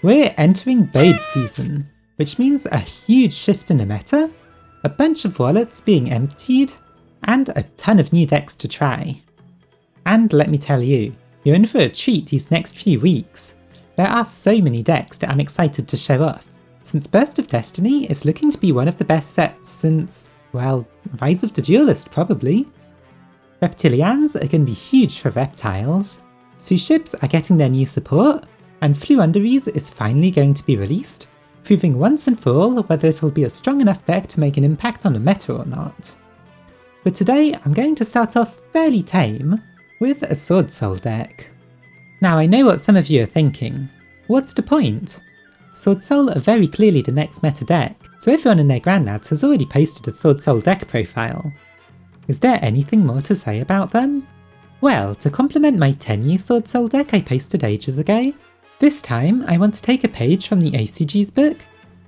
We're entering Bode season, which means a huge shift in the meta, a bunch of wallets being emptied, and a ton of new decks to try. And let me tell you, you're in for a treat these next few weeks. There are so many decks that I'm excited to show off, since Burst of Destiny is looking to be one of the best sets since, well, Rise of the Duelist probably. Reptilians are going to be huge for reptiles, Suships are getting their new support, and Fluunderies is finally going to be released, proving once and for all whether it'll be a strong enough deck to make an impact on the meta or not. But today I'm going to start off fairly tame with a Swordsoul deck. Now I know what some of you are thinking, what's the point? Swordsoul are very clearly the next meta deck, so everyone and their granddads has already posted a Swordsoul Deck Profile. Is there anything more to say about them? Well, to complement my Tenyi Swordsoul deck I posted ages ago, this time I want to take a page from the ACG's book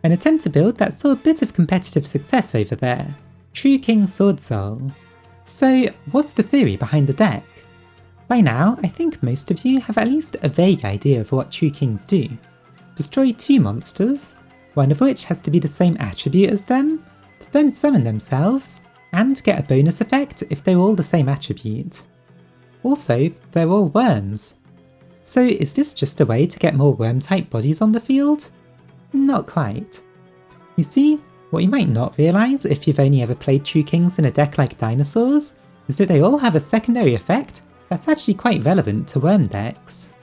and attempt to build that saw a bit of competitive success over there, True King Swordsoul. So what's the theory behind the deck? By now, I think most of you have at least a vague idea of what True Kings do. Destroy 2 monsters, one of which has to be the same attribute as them, then summon themselves, and get a bonus effect if they're all the same attribute. Also, they're all worms. So is this just a way to get more worm-type bodies on the field? Not quite. You see, what you might not realise if you've only ever played True Kings in a deck like Dinosaurs, is that they all have a secondary effect that's actually quite relevant to worm decks.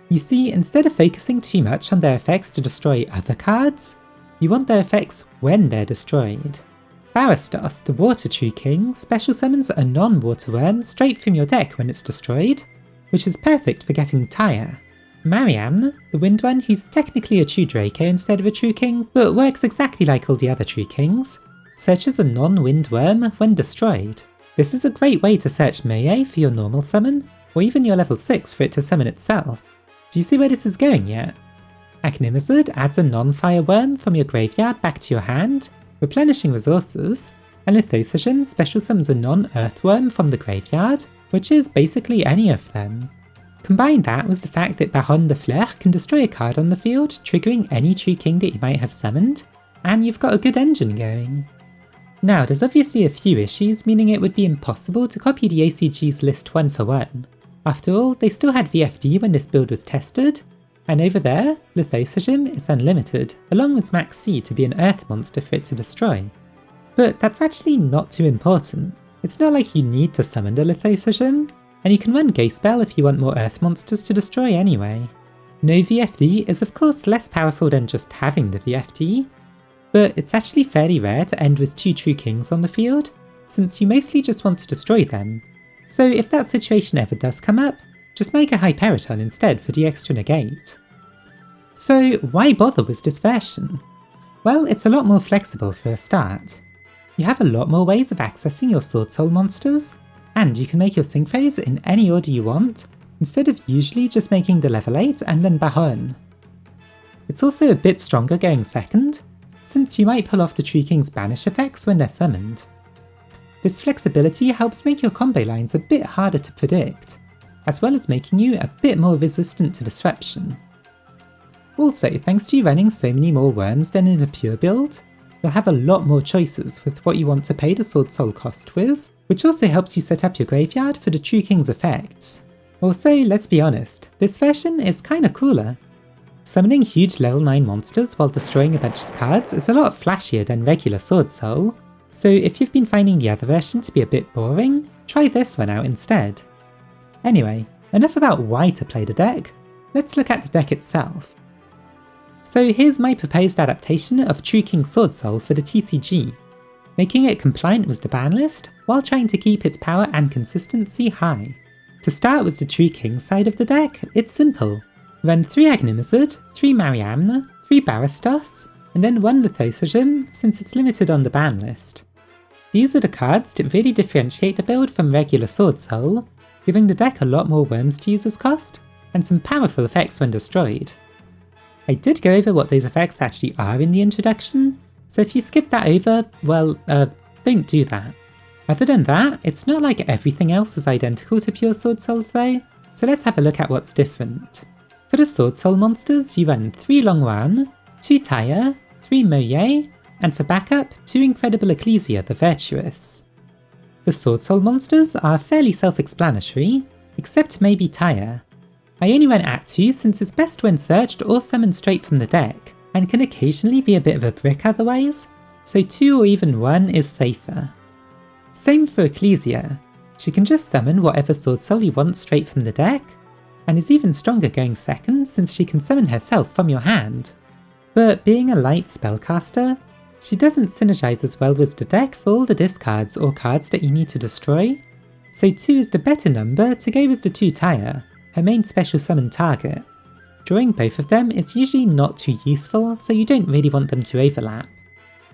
You see, instead of focusing too much on their effects to destroy other cards, you want their effects when they're destroyed. Barastos, the Water True King, special summons a non-water worm straight from your deck when it's destroyed, which is perfect for getting Tyre. Mariamne, the Wind one who's technically a True Draco instead of a True King, but works exactly like all the other True Kings, searches a non-wind worm when destroyed. This is a great way to search Moyo for your normal summon, or even your level 6 for it to summon itself. Do you see where this is going yet? Agnimazud adds a non-fire worm from your graveyard back to your hand, replenishing resources, and Lithothagen special summons a non-earth worm from the graveyard, which is basically any of them. Combine that with the fact that Baron de Fleur can destroy a card on the field, triggering any True King that you might have summoned, and you've got a good engine going. Now there's obviously a few issues, meaning it would be impossible to copy the ACG's list 1 for 1. After all, they still had VFD when this build was tested, and over there, Lithothagen is unlimited, along with Max C to be an earth monster for it to destroy. But that's actually not too important. It's not like you need to summon the Lithothagen, and you can run Ghost Spell if you want more earth monsters to destroy anyway. No VFD is of course less powerful than just having the VFD, but it's actually fairly rare to end with 2 True Kings on the field, since you mostly just want to destroy them. So if that situation ever does come up, just make a Hyperiton instead for the extra negate. So why bother with this version? Well, it's a lot more flexible for a start. You have a lot more ways of accessing your Swordsoul monsters, and you can make your synchros in any order you want, instead of usually just making the level 8 and then Baron. It's also a bit stronger going second, since you might pull off the True King's banish effects when they're summoned. This flexibility helps make your combo lines a bit harder to predict, as well as making you a bit more resistant to disruption. Also, thanks to you running so many more worms than in a pure build, you'll have a lot more choices with what you want to pay the Swordsoul cost with, which also helps you set up your graveyard for the True King's effects. Also, let's be honest, this version is kinda cooler. Summoning huge level 9 monsters while destroying a bunch of cards is a lot flashier than regular Swordsoul, so if you've been finding the other version to be a bit boring, try this one out instead. Anyway, enough about why to play the deck, let's look at the deck itself. So here's my proposed adaptation of True King Swordsoul for the TCG, making it compliant with the ban list while trying to keep its power and consistency high. To start with the True King side of the deck, it's simple. Run 3 Agnimazud, 3 Mariamne, 3 Barastos, and then 1 Lithothagen since it's limited on the ban list. These are the cards that really differentiate the build from regular Swordsoul, giving the deck a lot more worms to use as cost, and some powerful effects when destroyed. I did go over what those effects actually are in the introduction, so if you skip that over, well, don't do that. Other than that, it's not like everything else is identical to pure Swordsouls though, so let's have a look at what's different. For the Swordsoul monsters, you run 3 Longwan, 2 Taya, 3 Moye, and for backup, 2 Incredible Ecclesia the Virtuous. The Swordsoul monsters are fairly self-explanatory, except maybe Taya. I only went at 2 since it's best when searched or summoned straight from the deck, and can occasionally be a bit of a brick otherwise, so 2 or even 1 is safer. Same for Ecclesia. She can just summon whatever Swordsoul you want straight from the deck, and is even stronger going second since she can summon herself from your hand. But being a light spellcaster, she doesn't synergize as well with the deck for all the discards or cards that you need to destroy, so 2 is the better number to go with the 2 Taya, her main special summon target. Drawing both of them is usually not too useful, so you don't really want them to overlap.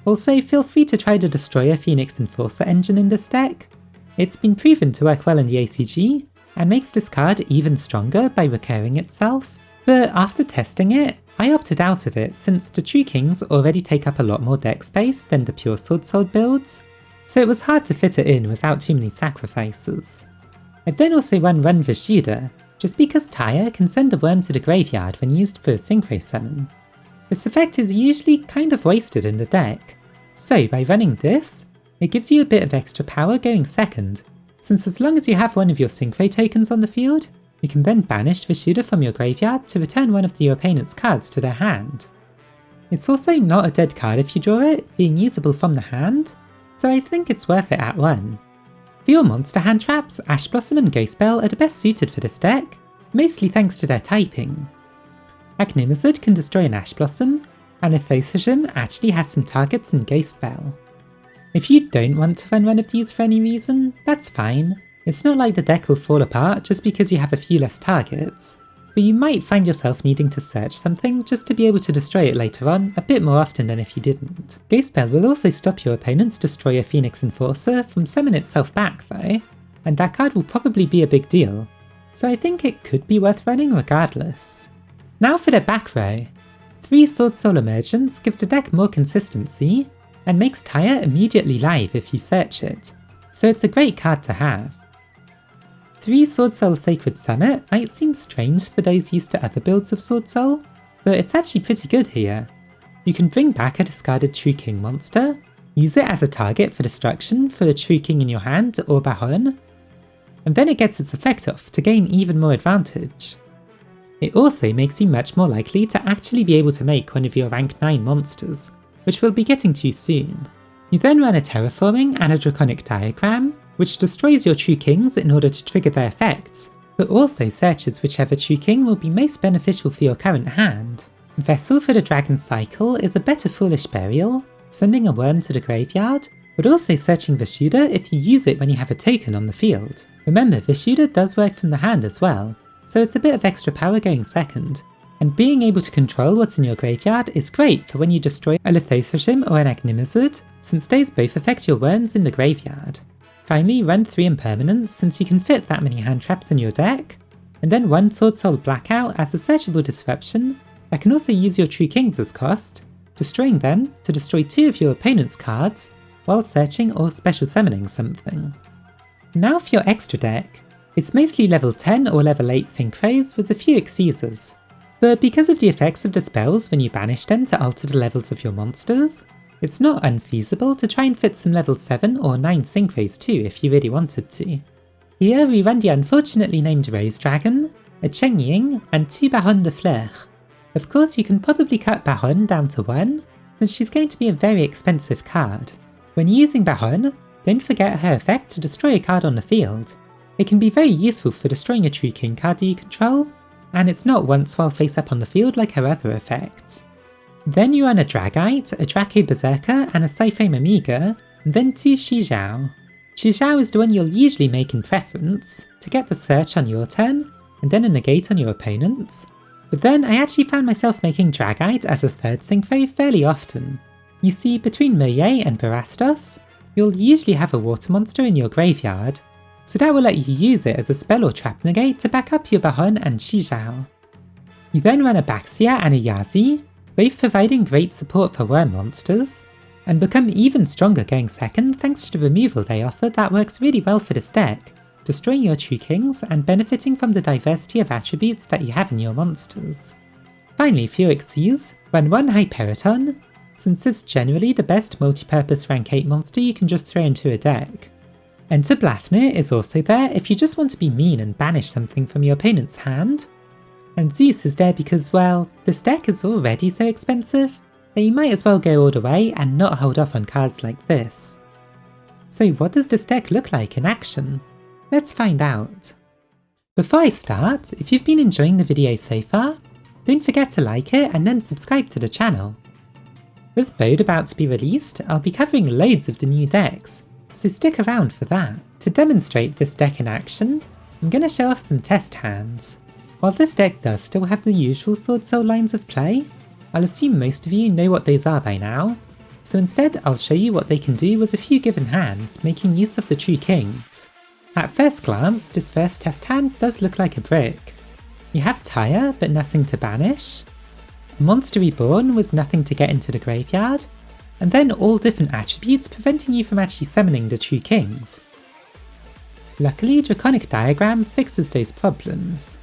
Also, feel free to try the Destroyer Phoenix Enforcer engine in this deck. It's been proven to work well in the ACG, and makes this card even stronger by recurring itself, but after testing it, I opted out of it since the True Kings already take up a lot more deck space than the pure Swordsoul builds, so it was hard to fit it in without too many sacrifices. I then also run Yugioh, just because Taya can send a wyrm to the graveyard when used for a synchro summon. This effect is usually kind of wasted in the deck, so by running this, it gives you a bit of extra power going second, since as long as you have one of your synchro tokens on the field, you can then banish Yugioh from your graveyard to return one of your opponent's cards to their hand. It's also not a dead card if you draw it, being usable from the hand, so I think it's worth it at 1. For your monster hand traps, Ash Blossom and Ghostbell are the best suited for this deck, mostly thanks to their typing. Agnimazid can destroy an Ash Blossom, and Lithosajim actually has some targets in Ghostbell. If you don't want to run one of these for any reason, that's fine. It's not like the deck will fall apart just because you have a few less targets, but you might find yourself needing to search something just to be able to destroy it later on a bit more often than if you didn't. Ghostbell will also stop your opponent's Destroyer Phoenix Enforcer from summoning itself back though, and that card will probably be a big deal, so I think it could be worth running regardless. Now for the back row. 3 Swordsoul Emergence gives the deck more consistency, and makes Taya immediately live if you search it, so it's a great card to have. 3 Swordsoul Sacred Summit might seem strange for those used to other builds of Swordsoul, but it's actually pretty good here. You can bring back a discarded True King monster, use it as a target for destruction for a True King in your hand or Bahon, and then it gets its effect off to gain even more advantage. It also makes you much more likely to actually be able to make one of your rank 9 monsters, which we'll be getting to soon. You then run a Terraforming and a Draconic Diagram, which destroys your True Kings in order to trigger their effects, but also searches whichever True King will be most beneficial for your current hand. Vessel for the Dragon Cycle is a better Foolish Burial, sending a wyrm to the graveyard, but also searching Yugioh if you use it when you have a token on the field. Remember, Yugioh does work from the hand as well, so it's a bit of extra power going second, and being able to control what's in your graveyard is great for when you destroy a Lithosajim or an Agnimazid, since those both affect your wyrms in the graveyard. Finally, run 3 Impermanents since you can fit that many hand traps in your deck, and then 1 Swordsoul Blackout as a searchable disruption that can also use your True Kings as cost, destroying them to destroy 2 of your opponent's cards while searching or special summoning something. Now for your extra deck. It's mostly level 10 or level 8 synchros with a few Exceeders, but because of the effects of the spells when you banish them to alter the levels of your monsters, it's not unfeasible to try and fit some level 7 or 9 synchros too if you really wanted to. Here we run the unfortunately named Rose Dragon, a Cheng Ying, and 2 Bahon de Fleur. Of course you can probably cut Bahon down to 1, since she's going to be a very expensive card. When using Bahon, don't forget her effect to destroy a card on the field. It can be very useful for destroying a True King card that you control, and it's not once while face up on the field like her other effects. Then you run a Dragite, a Draco Berserker, and a Cyframe Amiga, and then 2 Yugioh. Yugioh is the one you'll usually make in preference, to get the search on your turn, and then a negate on your opponent's. But then I actually found myself making Dragite as a 3rd synchro fairly often. You see, between Moye and Barastos, you'll usually have a water monster in your graveyard, so that will let you use it as a spell or trap negate to back up your Bahon and Yugioh. You then run a Baxia and a Yazi, both providing great support for wyrm monsters, and become even stronger going second thanks to the removal they offer that works really well for this deck, destroying your True Kings and benefiting from the diversity of attributes that you have in your monsters. Finally, for your Xyz, run 1 Hyperiton, since it's generally the best multi-purpose rank 8 monster you can just throw into a deck. Enter Blafnir is also there if you just want to be mean and banish something from your opponent's hand. And Zeus is there because, well, this deck is already so expensive that you might as well go all the way and not hold off on cards like this. So what does this deck look like in action? Let's find out. Before I start, if you've been enjoying the video so far, don't forget to like it and then subscribe to the channel. With Bode about to be released, I'll be covering loads of the new decks, so stick around for that. To demonstrate this deck in action, I'm going to show off some test hands. While this deck does still have the usual Swordsoul lines of play, I'll assume most of you know what those are by now, so instead I'll show you what they can do with a few given hands, making use of the True Kings. At first glance, this first test hand does look like a brick. You have Tyre, but nothing to banish, a Monster Reborn with nothing to get into the graveyard, and then all different attributes preventing you from actually summoning the True Kings. Luckily, Draconic Diagram fixes those problems.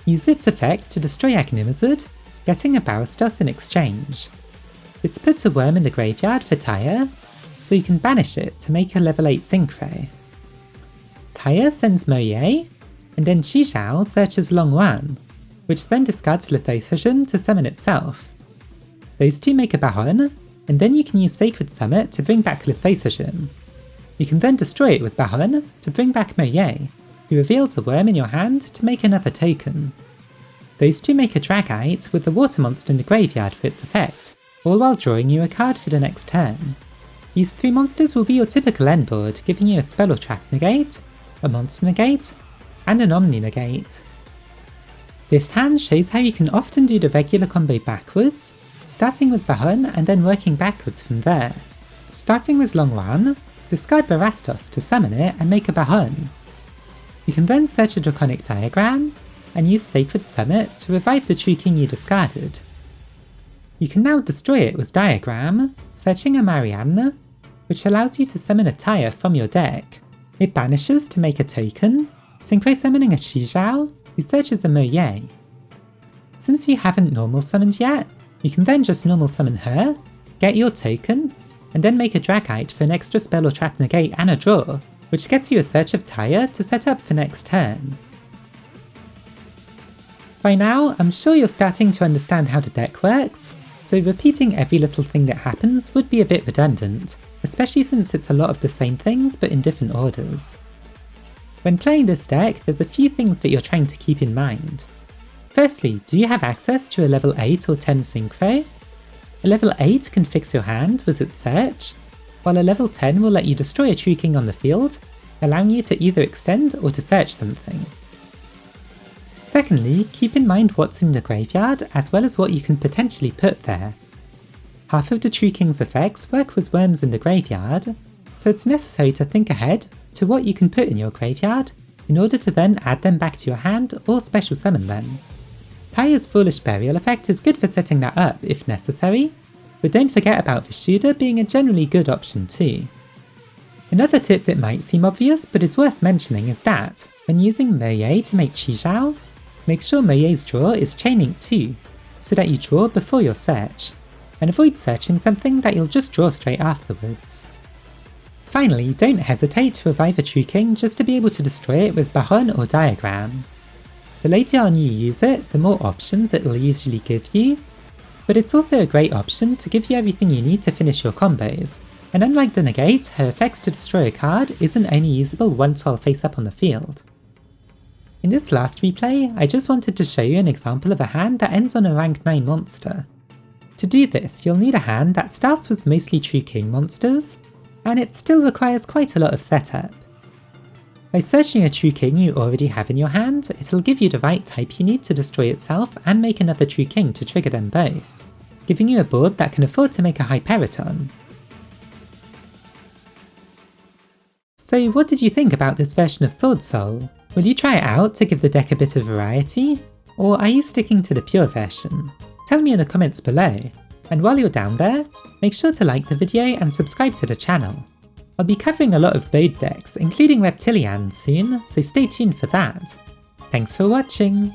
Use its effect to destroy Agnimazud, getting a Barastos in exchange. It puts a wyrm in the graveyard for Tyre, so you can banish it to make a level 8 synchro. Tyre sends Moye, and then Yugioh searches Longwan, which then discards Lithothogen to summon itself. Those two make a Baron, and then you can use Sacred Summit to bring back Lithothogen. You can then destroy it with Baron to bring back Moye, who reveals a wyrm in your hand to make another token. Those two make a Dragite with the water monster in the graveyard for its effect, all while drawing you a card for the next turn. These 3 monsters will be your typical end board, giving you a Spell or Trap negate, a Monster negate, and an Omni negate. This hand shows how you can often do the regular combo backwards, starting with Baron and then working backwards from there. Starting with Longwan, discard Barastos to summon it and make a Baron. You can then search a Draconic Diagram, and use Sacred Summit to revive the True King you discarded. You can now destroy it with Diagram, searching a Mariamna, which allows you to summon a Tyre from your deck. It banishes to make a token, synchro summoning a Yugioh, who searches a Moye. Since you haven't normal summoned yet, you can then just normal summon her, get your token, and then make a Dragite for an extra Spell or Trap negate and a draw, which gets you a search of Tyre to set up for next turn. By now, I'm sure you're starting to understand how the deck works, so repeating every little thing that happens would be a bit redundant, especially since it's a lot of the same things but in different orders. When playing this deck, there's a few things that you're trying to keep in mind. Firstly, do you have access to a level 8 or 10 synchro? A level 8 can fix your hand with its search, while a level 10 will let you destroy a True King on the field, allowing you to either extend or to search something. Secondly, keep in mind what's in the graveyard as well as what you can potentially put there. Half of the True King's effects work with wyrms in the graveyard, so it's necessary to think ahead to what you can put in your graveyard in order to then add them back to your hand or special summon them. Tyre's Foolish Burial effect is good for setting that up if necessary, but don't forget about Vishuddha being a generally good option too. Another tip that might seem obvious but is worth mentioning is that, when using Moye to make Yugioh, make sure Moye's draw is chaining too, so that you draw before your search, and avoid searching something that you'll just draw straight afterwards. Finally, don't hesitate to revive a True King just to be able to destroy it with Baron or Diagram. The later on you use it, the more options it will usually give you, but it's also a great option to give you everything you need to finish your combos, and unlike the negate, her effects to destroy a card isn't only usable once while face up on the field. In this last replay, I just wanted to show you an example of a hand that ends on a rank 9 monster. To do this, you'll need a hand that starts with mostly True King monsters, and it still requires quite a lot of setup. By searching a True King you already have in your hand, it'll give you the right type you need to destroy itself and make another True King to trigger them both, giving you a board that can afford to make a Hyperiton. So what did you think about this version of Swordsoul? Will you try it out to give the deck a bit of variety? Or are you sticking to the pure version? Tell me in the comments below, and while you're down there, make sure to like the video and subscribe to the channel. I'll be covering a lot of Bode decks, including Reptilian soon, so stay tuned for that. Thanks for watching!